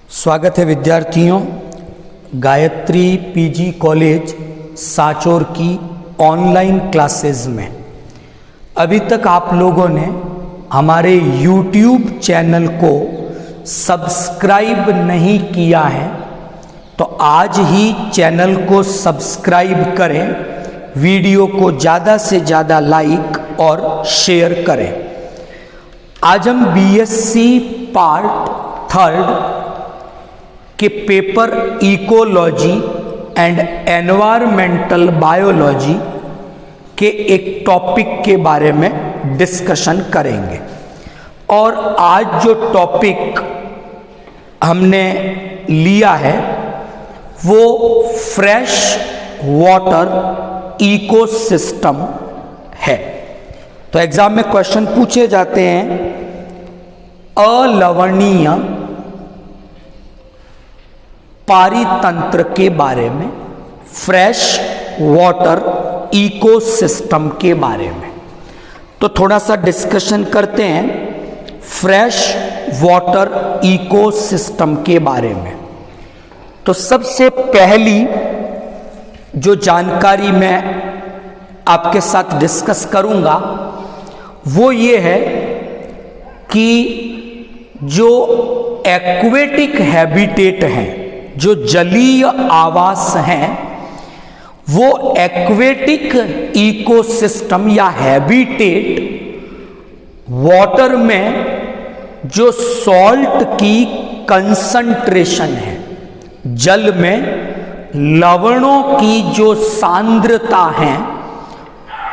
स्वागत है विद्यार्थियों, गायत्री पीजी कॉलेज सांचौर की ऑनलाइन क्लासेस में। अभी तक आप लोगों ने हमारे YouTube चैनल को सब्सक्राइब नहीं किया है तो आज ही चैनल को सब्सक्राइब करें, वीडियो को ज़्यादा से ज़्यादा लाइक और शेयर करें। आज हम बीएससी पार्ट 3 के paper ecology and environmental biology के एक टॉपिक के बारे में डिस्कशन करेंगे। और आज जो टॉपिक हमने लिया है वो फ्रेश वाटर इकोसिस्टम है। तो एग्जाम में क्वेश्चन पूछे जाते हैं, अलवणीय पारितंत्र के बारे में, फ्रेश वाटर इकोसिस्टम के बारे में। तो थोड़ा सा डिस्कशन करते हैं फ्रेश वाटर इकोसिस्टम के बारे में। तो सबसे पहली जो जानकारी मैं आपके साथ डिस्कस करूंगा वो ये है कि जो एक्वेटिक हैबिटेट हैं, जो जलीय आवास हैं, वो एक्वेटिक इकोसिस्टम या हैबिटेट वाटर में जो सॉल्ट की कंसंट्रेशन है, जल में लवणों की जो सांद्रता है,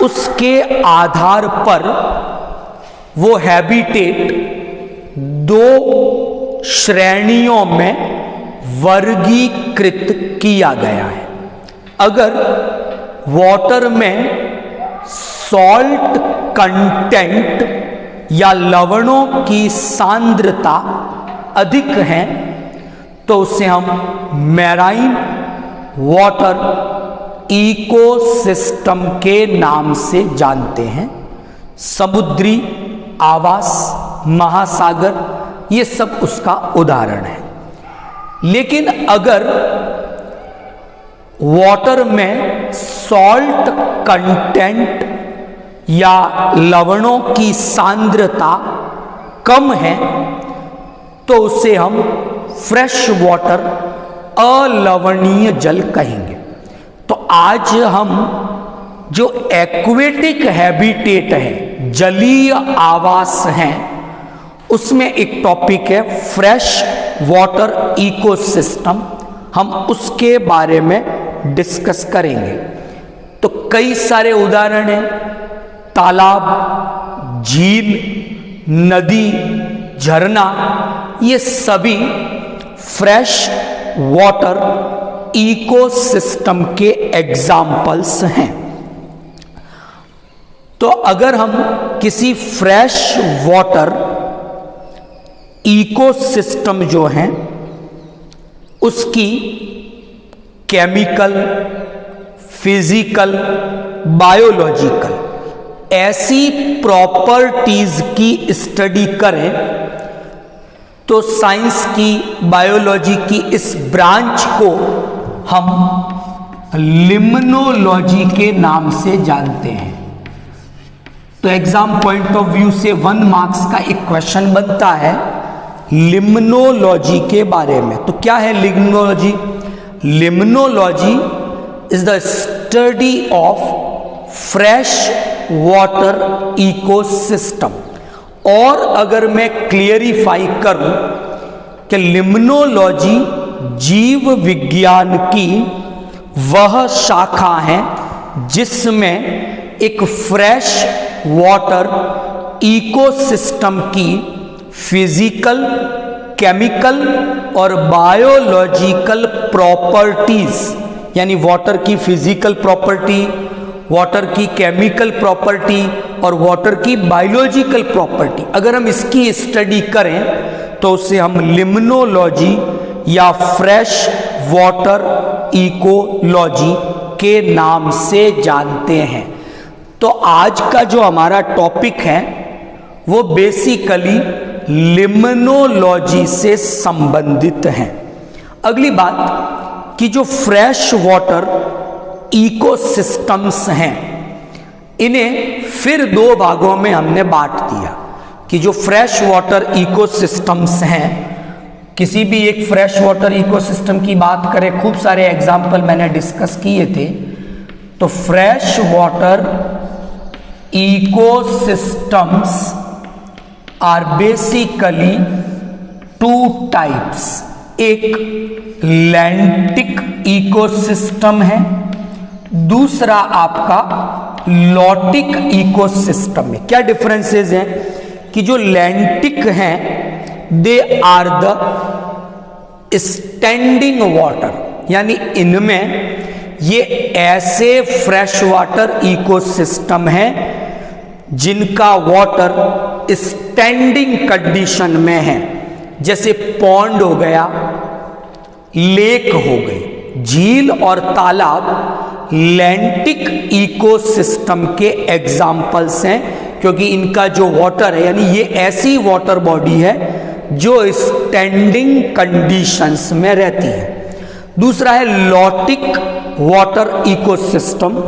उसके आधार पर वो हैबिटेट 2 श्रेणियों में वर्गीकृत किया गया है। अगर वाटर में सॉल्ट कंटेंट या लवणों की सांद्रता अधिक है तो उसे हम मैराइन वाटर इकोसिस्टम के नाम से जानते हैं। समुद्री आवास, महासागर, ये सब उसका उदाहरण है। लेकिन अगर वाटर में सॉल्ट कंटेंट या लवणों की सांद्रता कम है तो उसे हम फ्रेश वाटर, अलवणीय जल कहेंगे। तो आज हम जो एक्वेटिक हैबिटेट है, जलीय आवास हैं, उसमें एक टॉपिक है फ्रेश वाटर इकोसिस्टम, हम उसके बारे में डिस्कस करेंगे। तो कई सारे उदाहरण हैं, तालाब, झील, नदी, झरना, ये सभी फ्रेश वाटर इकोसिस्टम के एग्जाम्पल्स हैं। तो अगर हम किसी फ्रेश वाटर इकोसिस्टम जो है उसकी केमिकल, फिजिकल, बायोलॉजिकल ऐसी प्रॉपर्टीज की स्टडी करें तो साइंस की, बायोलॉजी की इस ब्रांच को हम लिम्नोलॉजी के नाम से जानते हैं। तो एग्जाम पॉइंट ऑफ व्यू से 1 मार्क्स का एक क्वेश्चन बनता है लिम्नोलॉजी के बारे में। तो क्या है limnology? Limnology is the study of fresh water ecosystem. और अगर मैं क्लियरिफाई करूं कि लिम्नोलॉजी जीव विज्ञान की वह शाखा है जिसमें एक फ्रेश वाटर इकोसिस्टम की फिजिकल, केमिकल और बायोलॉजिकल प्रॉपर्टीज, यानी वाटर की फिजिकल प्रॉपर्टी, वाटर की केमिकल प्रॉपर्टी और वाटर की बायोलॉजिकल प्रॉपर्टी, अगर हम इसकी स्टडी करें तो उसे हम लिम्नोलॉजी या फ्रेश वाटर इकोलॉजी के नाम से जानते हैं। तो आज का जो हमारा टॉपिक है वो बेसिकली लिम्नोलॉजी से संबंधित हैं। अगली बात कि जो फ्रेश वाटर इकोसिस्टम्स हैं, इन्हें फिर दो भागों में हमने बांट दिया कि जो फ्रेश वाटर इकोसिस्टम्स हैं, किसी भी एक फ्रेश वाटर इकोसिस्टम की बात करें, खूब सारे एग्जाम्पल मैंने डिस्कस किए थे। तो fresh water ecosystems are basically two types. एक लैंटिक इकोसिस्टम है, दूसरा आपका लॉटिक इकोसिस्टम है। क्या डिफरेंसेस हैं कि जो लैंटिक हैं they are the standing water, यानी इनमें ये ऐसे फ्रेश वाटर इकोसिस्टम है जिनका वाटर स्टैंडिंग कंडीशन में है, जैसे पॉन्ड हो गया, लेक हो गई। झील और तालाब लैंटिक इकोसिस्टम के एग्जाम्पल्स हैं, क्योंकि इनका जो वाटर है, यानी ये ऐसी वाटर बॉडी है जो स्टैंडिंग कंडीशंस में रहती है। दूसरा है लॉटिक वाटर इकोसिस्टम,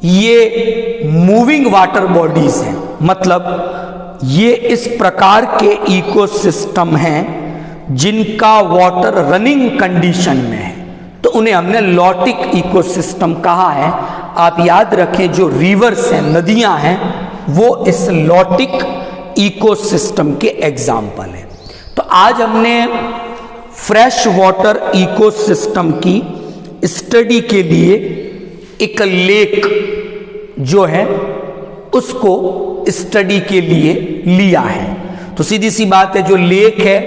ये मूविंग वाटर बॉडीज हैं, मतलब ये इस प्रकार के इकोसिस्टम हैं जिनका वाटर रनिंग कंडीशन में है, तो उन्हें हमने लॉटिक इकोसिस्टम कहा है। आप याद रखें जो रिवर्स हैं, नदियां हैं, वो इस लॉटिक इकोसिस्टम के एग्जाम्पल हैं। तो आज हमने फ्रेश वाटर इकोसिस्टम की स्टडी के लिए एक लेक जो है उसको स्टडी के लिए लिया है। तो सीधी सी बात है, जो लेक है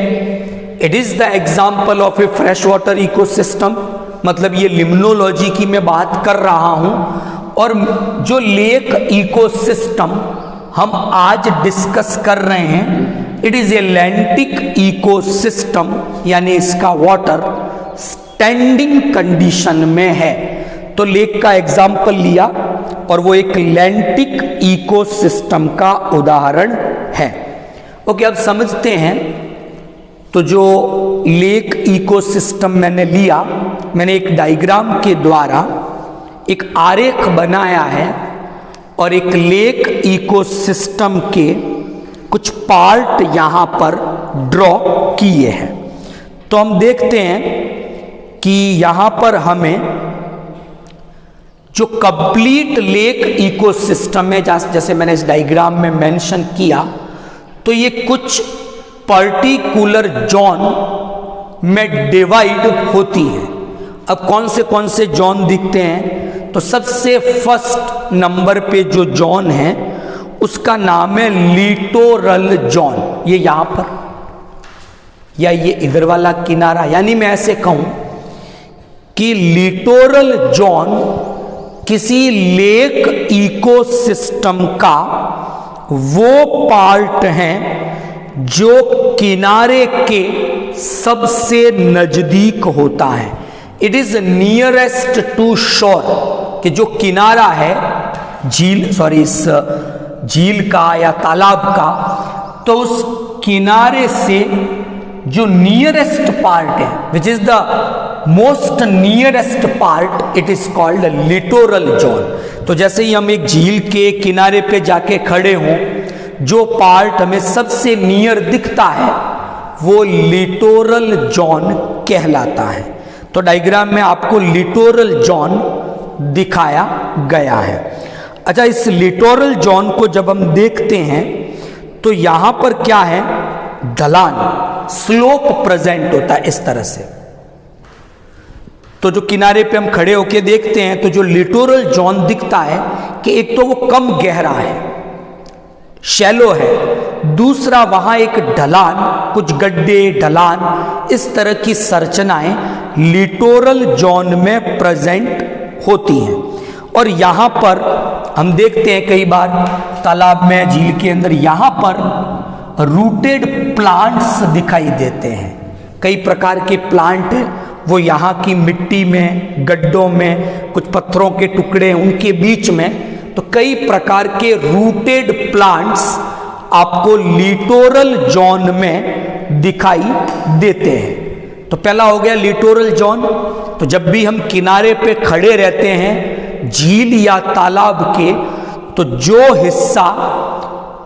it is the example of A fresh water ecosystem, मतलब ये लिम्नोलॉजी की मैं बात कर रहा हूं। और जो लेक इकोसिस्टम हम आज डिस्कस कर रहे हैं, it is a lentic ecosystem, यानी इसका वाटर स्टैंडिंग कंडीशन में है। तो लेक का एग्जाम्पल लिया और वो एक लैंटिक इकोसिस्टम का उदाहरण है। ओके, अब समझते हैं। तो जो लेक इकोसिस्टम मैंने लिया, मैंने एक डायग्राम के द्वारा एक आरेख बनाया है और एक लेक इकोसिस्टम के कुछ पार्ट यहां पर ड्रॉ किए हैं। तो हम देखते हैं कि यहां पर हमें जो कंप्लीट लेक इकोसिस्टम है, जैसे मैंने इस डायग्राम में मेंशन किया, तो ये कुछ पर्टिकुलर जोन में डिवाइड होती है। अब कौन से जोन दिखते हैं? तो सबसे फर्स्ट नंबर पे जो जोन है उसका नाम है लिटोरल जोन। ये यहां पर या ये इधर वाला किनारा, यानी मैं ऐसे कहूं कि लिटोरल जोन किसी लेक इकोसिस्टम का वो पार्ट है जो किनारे के सबसे नजदीक होता है। इट इज नियरेस्ट टू शोर, कि जो किनारा है इस झील का या तालाब का, तो उस किनारे से जो नियरेस्ट पार्ट है, which is the most nearest part, it is called littoral zone. तो जैसे ही हम एक झील के किनारे पे जाके खड़े हों, जो पार्ट हमें सबसे नियर दिखता है वो लिटोरल जोन कहलाता है। तो डायग्राम में आपको लिटोरल जोन दिखाया गया है। अच्छा, इस लिटोरल जोन को जब हम देखते हैं तो यहां पर क्या है, ढलान, स्लोप प्रेजेंट होता है इस तरह से। तो जो किनारे पे हम खड़े होके देखते हैं तो जो लिटोरल जोन दिखता है कि एक तो वो कम गहरा है, शैलो है, दूसरा वहां एक ढलान, कुछ गड्ढे, ढलान, इस तरह की संरचनाएं लिटोरल जोन में प्रेजेंट होती हैं। और यहां पर हम देखते हैं कई बार तालाब में, झील के अंदर, यहां पर रूटेड प्लांट्स दिखाई देते हैं। कई प्रकार के प्लांट वो यहाँ की मिट्टी में, गड्ढों में, कुछ पत्थरों के टुकड़े उनके बीच में, तो कई प्रकार के रूटेड प्लांट्स आपको लिटोरल जोन में दिखाई देते हैं। तो पहला हो गया लिटोरल जोन। तो जब भी हम किनारे पे खड़े रहते हैं झील या तालाब के, तो जो हिस्सा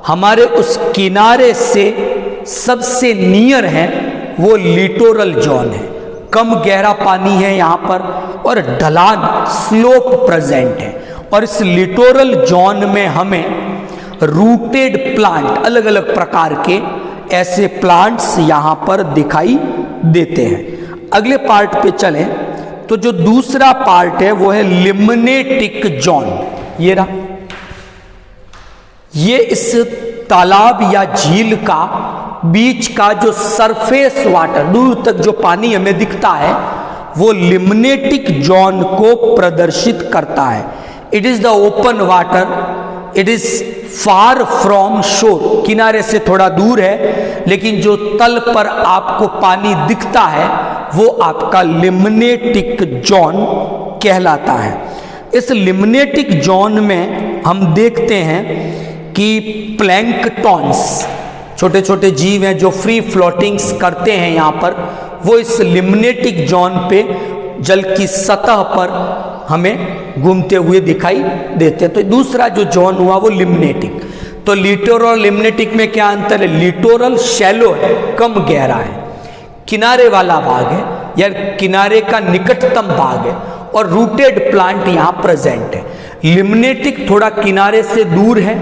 हमारे उस किनारे से सबसे नियर है वो लिटोरल जोन है। कम गहरा पानी है यहाँ पर और ढलान स्लोप प्रेजेंट है। और इस लिटोरल जोन में हमें रूटेड प्लांट, अलग अलग प्रकार के ऐसे प्लांट्स यहाँ पर दिखाई देते हैं। अगले पार्ट पे चलें तो जो दूसरा पार्ट है वो है लिम्नेटिक जोन। ये रहा, ये इस तालाब या झील का बीच का जो सरफेस वाटर, दूर तक जो पानी हमें दिखता है, वो लिम्नेटिक जोन को प्रदर्शित करता है। It is the open water, it is far from शोर, किनारे से थोड़ा दूर है लेकिन जो तल पर आपको पानी दिखता है वो आपका लिम्नेटिक जोन कहलाता है। इस लिम्नेटिक जोन में हम देखते हैं कि प्लैंकटॉन्स, छोटे छोटे जीव हैं जो फ्री फ्लोटिंग्स करते हैं यहाँ पर, वो इस लिम्नेटिक जोन पे जल की सतह पर हमें घूमते हुए दिखाई देते हैं। तो दूसरा जो जोन हुआ वो लिम्नेटिक। तो लिटोरल और लिम्नेटिक में क्या अंतर है? लिटोरल शैलो है, कम गहरा है, किनारे वाला भाग है या किनारे का निकटतम भाग है और रूटेड प्लांट यहाँ प्रेजेंट है। लिम्नेटिक थोड़ा किनारे से दूर है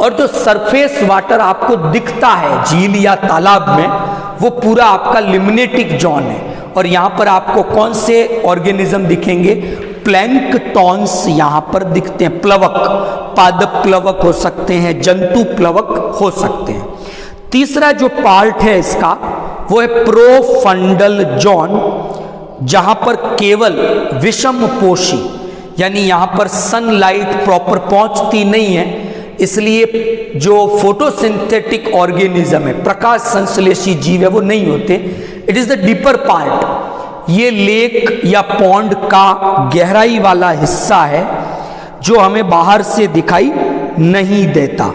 और जो सरफेस वाटर आपको दिखता है झील या तालाब में वो पूरा आपका लिम्नेटिक जोन है। और यहाँ पर आपको कौन से ऑर्गेनिज्म दिखेंगे? प्लैंकटॉन्स यहाँ पर दिखते हैं। प्लवक, पादप प्लवक हो सकते हैं, जंतु प्लवक हो सकते हैं। तीसरा जो पार्ट है इसका वो है प्रोफंडल जोन, जहां पर केवल विषम पोषी, यानी यहां पर सनलाइट प्रॉपर पहुंचती नहीं है, इसलिए जो फोटोसिंथेटिक ऑर्गेनिज्म है, प्रकाश संश्लेषी जीव है, वो नहीं होते। It is the deeper part. ये लेक या पॉन्ड का गहराई वाला हिस्सा है जो हमें बाहर से दिखाई नहीं देता।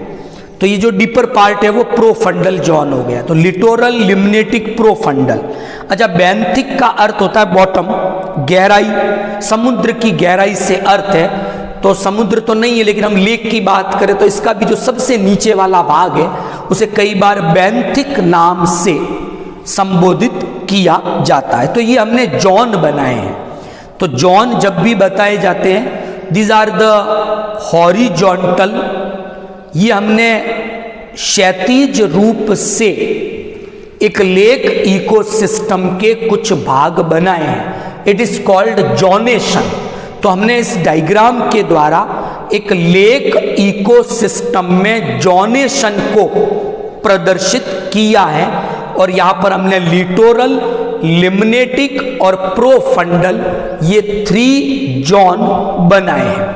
तो ये जो डीपर पार्ट है वो प्रोफंडल जोन हो गया। तो लिटोरल, लिम्नेटिक, प्रोफंडल। अच्छा, बेंथिक का अर्थ होता है बॉटम, गहराई, समुद्र की गहराई से अर्थ है। तो समुद्र तो नहीं है लेकिन हम लेक की बात करें तो इसका भी जो सबसे नीचे वाला भाग है उसे कई बार बेंथिक नाम से संबोधित किया जाता है। तो ये हमने जोन बनाए हैं। तो जोन जब भी बताए जाते हैं, दीज आर द हॉरिजॉन्टल, ये हमने क्षैतिज रूप से एक लेक इकोसिस्टम के कुछ भाग बनाए हैं। It is called zonation. तो हमने इस डायग्राम के द्वारा एक लेक इकोसिस्टम में जोनेशन को प्रदर्शित किया है। और यहां पर हमने लिटोरल, लिम्नेटिक और प्रोफंडल, ये 3 जोन बनाए हैं।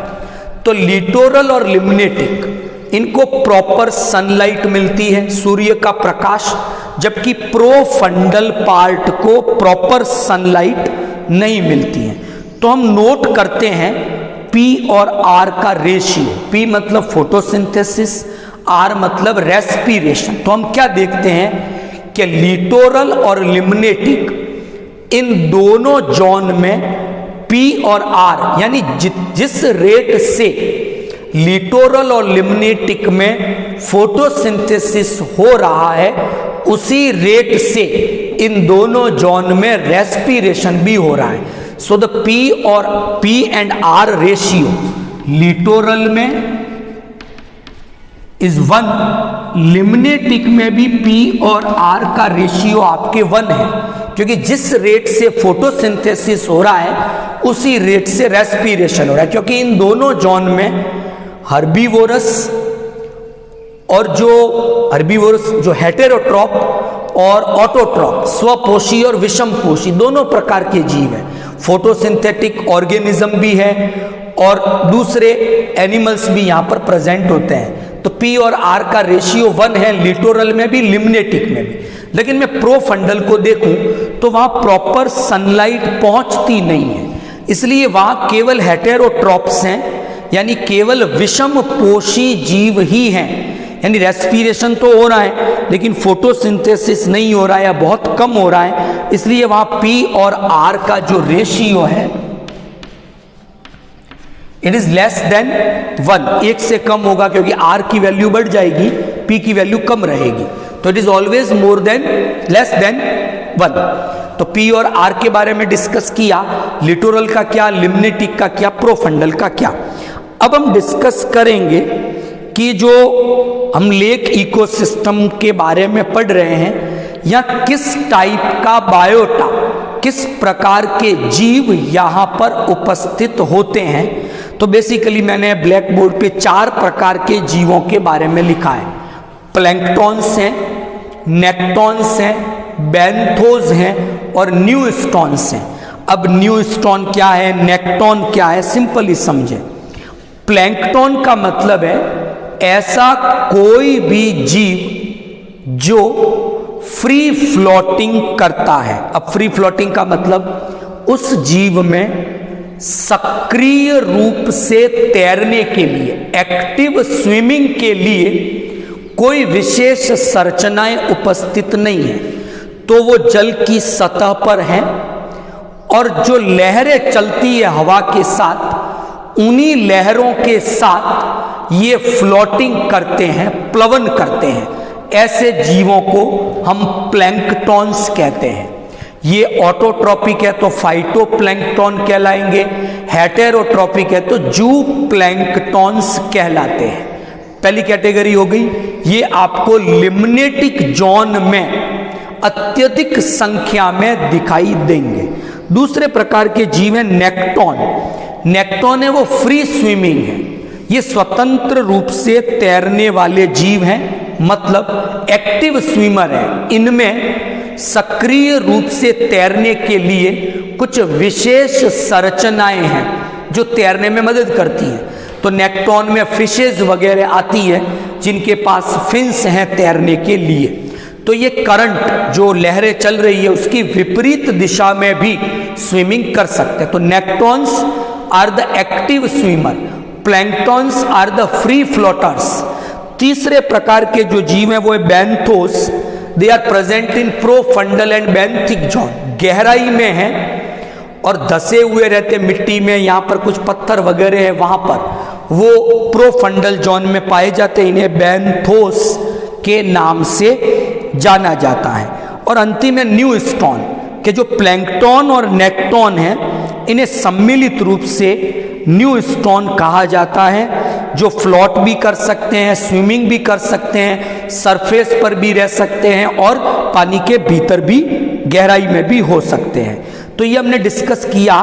तो लिटोरल और लिम्नेटिक, इनको प्रॉपर सनलाइट मिलती है, सूर्य का प्रकाश, जबकि प्रोफंडल पार्ट को प्रॉपर सनलाइट नहीं मिलती है। तो हम नोट करते हैं P और R का रेशियो। P मतलब फोटोसिंथेसिस, R मतलब रेस्पिरेशन। तो हम क्या देखते हैं कि लिटोरल और लिम्नेटिक, इन दोनों जोन में P और R, यानी जिस रेट से लिटोरल और लिम्नेटिक में फोटोसिंथेसिस हो रहा है उसी रेट से इन दोनों जोन में रेस्पिरेशन भी हो रहा है। So the P and R ratio littoral में इज 1, लिम्नेटिक में भी P और R का रेशियो आपके 1 है, क्योंकि जिस रेट से फोटोसिंथेसिस हो रहा है उसी रेट से रेस्पिरेशन हो रहा है। क्योंकि इन दोनों जोन में हर्बीवोरस और जो हेटेरोट्रॉप और ऑटोट्रॉप, स्वपोषी और विषमपोषी, दोनों प्रकार के जीव हैं। फोटोसिंथेटिक ऑर्गेनिज्म भी है और दूसरे एनिमल्स भी यहाँ पर प्रेजेंट होते हैं। तो P और R का रेशियो 1 है, लिटोरल में भी, लिम्नेटिक में भी। लेकिन मैं प्रोफंडल को देखूं तो वहाँ प्रॉपर सनलाइट पहुँचती नहीं है, इसलिए वहाँ केवल हेटेरोट्रॉप्स हैं, यानी केवल विषम पोषी जीव ही हैं। यानी रेस्पिरेशन तो हो रहा है लेकिन फोटोसिंथेसिस नहीं हो रहा है या बहुत कम हो रहा है, इसलिए वहां पी और आर का जो रेशियो है इट इज लेस देन 1, एक से कम होगा, क्योंकि आर की वैल्यू बढ़ जाएगी, पी की वैल्यू कम रहेगी, तो it is always more than less than 1। तो पी और आर के बारे में डिस्कस किया, लिटोरल का क्या, लिम्नेटिक का क्या, प्रोफंडल का क्या। अब हम डिस्कस करेंगे कि जो हम लेक इकोसिस्टम के बारे में पढ़ रहे हैं या किस टाइप का बायोटा, किस प्रकार के जीव यहां पर उपस्थित होते हैं। तो बेसिकली मैंने ब्लैक बोर्ड पे 4 प्रकार के जीवों के बारे में लिखा है। प्लैंक्टॉन्स हैं, नेक्टॉन्स हैं, बेंथोस हैं और न्यूस्टॉन्स हैं। अब न्यूस्टॉन क्या है, नेक्टॉन क्या है, सिंपली समझे। प्लैंक्टॉन का मतलब है ऐसा कोई भी जीव जो फ्री फ्लोटिंग करता है। अब फ्री फ्लोटिंग का मतलब उस जीव में सक्रिय रूप से तैरने के लिए, एक्टिव स्विमिंग के लिए कोई विशेष संरचनाएं उपस्थित नहीं है, तो वो जल की सतह पर है और जो लहरें चलती है हवा के साथ, उन्हीं लहरों के साथ ये फ्लोटिंग करते हैं, प्लवन करते हैं। ऐसे जीवों को हम प्लैंक्टॉन्स कहते हैं। ये ऑटोट्रॉपिक है तो फाइटोप्लैंक्टॉन कहलाएंगे, हेटेरोट्रॉपिक है तो जूप्लैंक्टॉन्स कहलाते हैं। पहली कैटेगरी हो गई। ये आपको लिम्नेटिक जोन में अत्यधिक संख्या में दिखाई देंगे। दूसरे प्रकार के जीव है नेक्टॉन। नेक्टॉन है वो फ्री स्विमिंग है, ये स्वतंत्र रूप से तैरने वाले जीव हैं, मतलब एक्टिव स्विमर है। इनमें सक्रिय रूप से तैरने के लिए कुछ विशेष संरचनाएं हैं जो तैरने में मदद करती हैं। तो नेक्टॉन में फिशेज वगैरह आती है जिनके पास फिन्स हैं तैरने के लिए। तो ये करंट जो लहरें चल रही है उसकी विपरीत दिशा में भी स्विमिंग कर सकते हैं। तो nektons are the active swimmer, planktons are the free floaters. तीसरे प्रकार के जो जीव हैं वो है benthos. They are present in profundal and benthic zone, गहराई में है और धसे हुए रहते मिट्टी में, यहाँ पर कुछ पत्थर वगैरह है वहां पर, वो प्रोफंडल जोन में पाए जाते हैं। इन्हें बेंथोस के नाम से जाना जाता है। और अंतिम है न्यूस्टॉन के जो प्लैंक्टॉन और नेक्टॉन है, इन्हें सम्मिलित रूप से न्यूस्टॉन कहा जाता है, जो फ्लोट भी कर सकते हैं, स्विमिंग भी कर सकते हैं, सरफेस पर भी रह सकते हैं और पानी के भीतर भी, गहराई में भी हो सकते हैं। तो ये हमने डिस्कस किया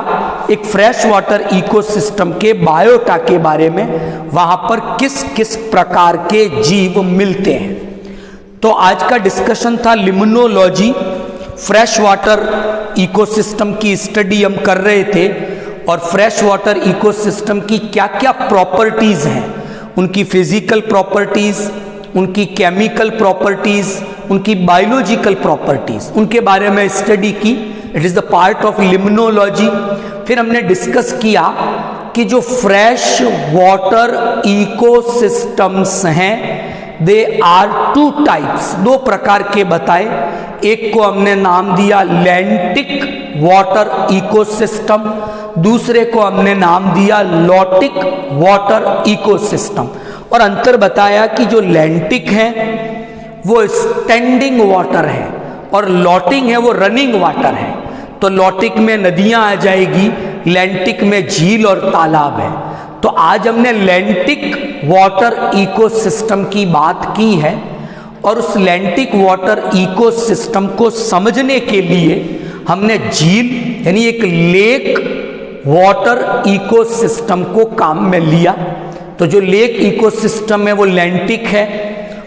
एक फ्रेश वाटर इकोसिस्टम के बायोटा के बारे में, वहां पर किस किस प्रकार के जीव मिलते हैं। तो आज का डिस्कशन था लिम्नोलॉजी, फ्रेश वाटर इकोसिस्टम की स्टडी हम कर रहे थे और फ्रेश वाटर इकोसिस्टम की क्या क्या प्रॉपर्टीज हैं, उनकी फिजिकल प्रॉपर्टीज, उनकी केमिकल प्रॉपर्टीज, उनकी बायोलॉजिकल प्रॉपर्टीज, उनके बारे में स्टडी की। It is the part of limnology. फिर हमने डिस्कस किया कि जो फ्रेश वाटर इकोसिस्टम्स हैं दे आर 2 टाइप्स, 2 प्रकार के बताए। एक को हमने नाम दिया लैंटिक वाटर इकोसिस्टम, दूसरे को हमने नाम दिया लॉटिक वाटर इकोसिस्टम। और अंतर बताया कि जो लैंटिक है वो स्टैंडिंग वाटर है और लॉटिंग है वो रनिंग वाटर है। तो लॉटिक में नदियां आ जाएगी, लैंटिक में झील और तालाब है। तो आज हमने लैंटिक वाटर इकोसिस्टम की बात की है और उस लैंटिक वाटर इकोसिस्टम को समझने के लिए हमने झील यानी एक लेक वाटर इकोसिस्टम को काम में लिया। तो जो लेक इकोसिस्टम है वो लैंटिक है,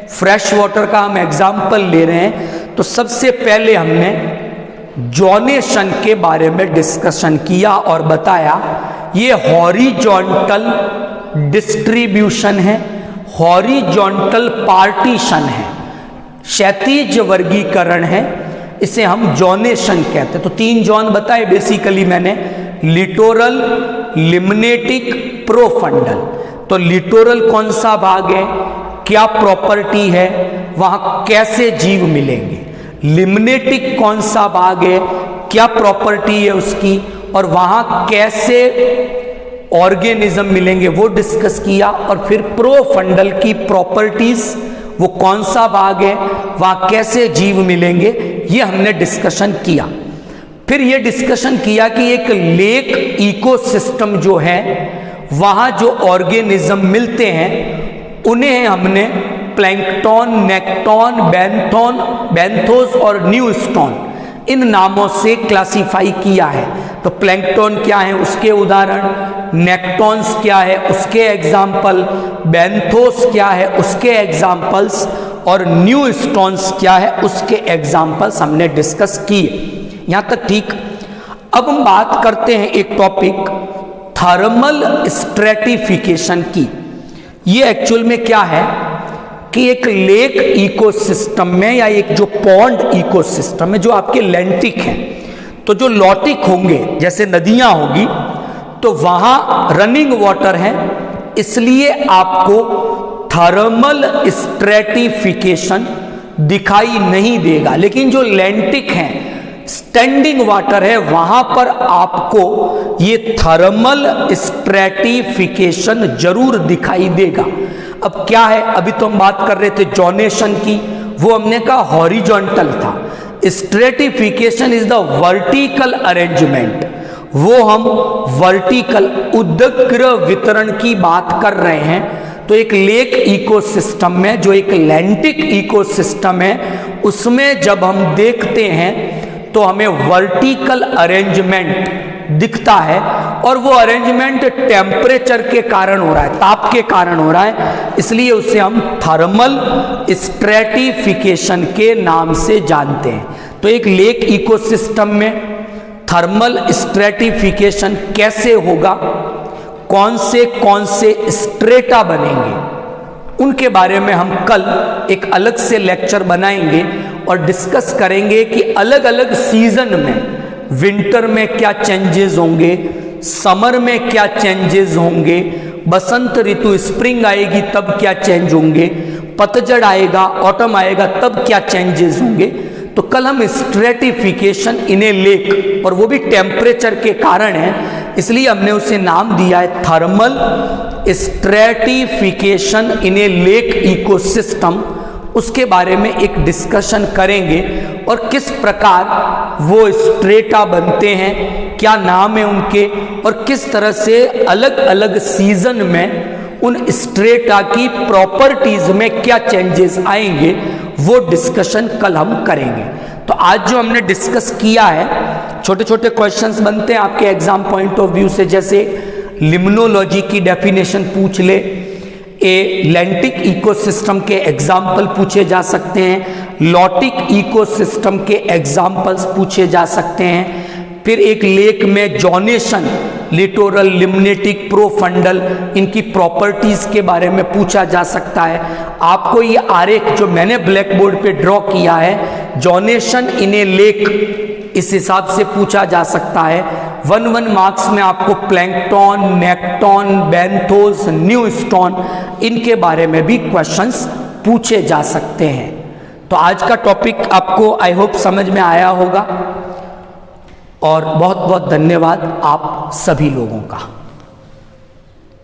फ्रेश वाटर का हम एग्जाम्पल ले रहे हैं। तो सबसे पहले हमने जोनेशन के बारे में डिस्कशन किया और बताया ये हॉरिजॉन्टल डिस्ट्रीब्यूशन है, हॉरिजॉन्टल पार्टीशन है, क्षैतिज वर्गीकरण है, इसे हम जोनेशन कहते हैं। तो 3 जोन बताए बेसिकली मैंने, लिटोरल, लिम्नेटिक, प्रोफंडल। तो लिटोरल कौन सा भाग है, क्या प्रॉपर्टी है, वहां कैसे जीव मिलेंगे, लिम्नेटिक कौन सा भाग है, क्या प्रॉपर्टी है उसकी, और वहां कैसे ऑर्गेनिज्म मिलेंगे वो डिस्कस किया। और फिर प्रोफंडल की प्रॉपर्टीज, वो कौन सा भाग है, वहां कैसे जीव मिलेंगे, ये हमने डिस्कशन किया। फिर ये डिस्कशन किया कि एक लेक इकोसिस्टम जो है, वहां जो ऑर्गेनिज्म मिलते हैं उन्हें हमने प्लैंकटन, नेक्टॉन, बेंथोस और न्यूस्टॉन, इन नामों से क्लासिफाई किया है। तो प्लैंकटन क्या है, उसके उदाहरण, नेक्टॉन्स क्या है, उसके एग्जाम्पल, बेंथोस क्या है, उसके एग्जाम्पल्स, और न्यूस्टॉन्स क्या है, उसके एग्जाम्पल्स हमने डिस्कस किए। यहां तक ठीक। अब हम बात करते हैं एक टॉपिक थर्मल स्ट्रेटिफिकेशन की। ये एक्चुअल में क्या है कि एक लेक इकोसिस्टम में या एक जो पॉन्ड इकोसिस्टम में जो आपके लैंटिक हैं, तो जो लॉटिक होंगे जैसे नदियां होगी, तो वहां रनिंग वाटर है, इसलिए आपको थर्मल स्ट्रेटिफिकेशन दिखाई नहीं देगा। लेकिन जो लैंटिक हैं, स्टैंडिंग वाटर है, वहां पर आपको ये थर्मल स्ट्रेटिफिकेशन जरूर दिखाई देगा। अब क्या है, अभी तो हम बात कर रहे थे जोनेशन की, वो हमने कहा हॉरिजॉन्टल था। Stratification is the vertical arrangement, वो हम वर्टिकल उदग्र वितरण की बात कर रहे हैं। तो एक लेक इकोसिस्टम में जो एक लैंटिक इकोसिस्टम है, उसमें जब हम देखते हैं तो हमें वर्टिकल अरेंजमेंट दिखता है, और वो अरेंजमेंट टेम्परेचर के कारण हो रहा है, ताप के कारण हो रहा है, इसलिए उसे हम थर्मल स्ट्रेटिफिकेशन के नाम से जानते हैं। तो एक लेक इकोसिस्टम में थर्मल स्ट्रेटिफिकेशन कैसे होगा, कौन से स्ट्रेटा बनेंगे, उनके बारे में हम कल एक अलग से लेक्चर बनाएंगे और डिस्कस करेंगे कि अलग अलग सीजन में, विंटर में क्या चेंजेस होंगे, समर में क्या चेंजेस होंगे, बसंत ऋतु स्प्रिंग आएगी तब क्या चेंज होंगे, पतझड़ आएगा, ऑटम आएगा तब क्या चेंजेस होंगे। तो कल हम स्ट्रेटिफिकेशन इन ए लेक, और वो भी टेम्परेचर के कारण है, इसलिए हमने उसे नाम दिया है थर्मल स्ट्रेटिफिकेशन इन ए लेक इकोसिस्टम। उसके बारे में एक डिस्कशन करेंगे और किस प्रकार वो स्ट्रेटा बनते हैं, क्या नाम है उनके, और किस तरह से अलग अलग सीजन में उन स्ट्रेटा की प्रॉपर्टीज में क्या चेंजेस आएंगे, वो डिस्कशन कल हम करेंगे। तो आज जो हमने डिस्कस किया है, छोटे छोटे क्वेश्चंस बनते हैं आपके एग्जाम पॉइंट ऑफ व्यू से, जैसे लिम्नोलॉजी की डेफिनेशन पूछ ले, ए लैंटिक इकोसिस्टम के एग्जाम्पल पूछे जा सकते हैं, लॉटिक इकोसिस्टम के एग्जाम्पल्स पूछे जा सकते हैं, फिर एक लेक में जोनेशन, लिटोरल, लिम्नेटिक, प्रोफंडल, इनकी प्रॉपर्टीज के बारे में पूछा जा सकता है। आपको ये आरेख जो मैंने ब्लैक बोर्ड पे ड्रॉ किया है, जोनेशन इन ए लेक, इस हिसाब से पूछा जा सकता है। 1 मार्क्स में आपको प्लैंकटन, नेक्टॉन, बेंथोस, न्यूस्टॉन, इनके बारे में भी क्वेश्चंस पूछे जा सकते हैं। तो आज का टॉपिक आपको आई होप समझ में आया होगा, और बहुत बहुत धन्यवाद आप सभी लोगों का।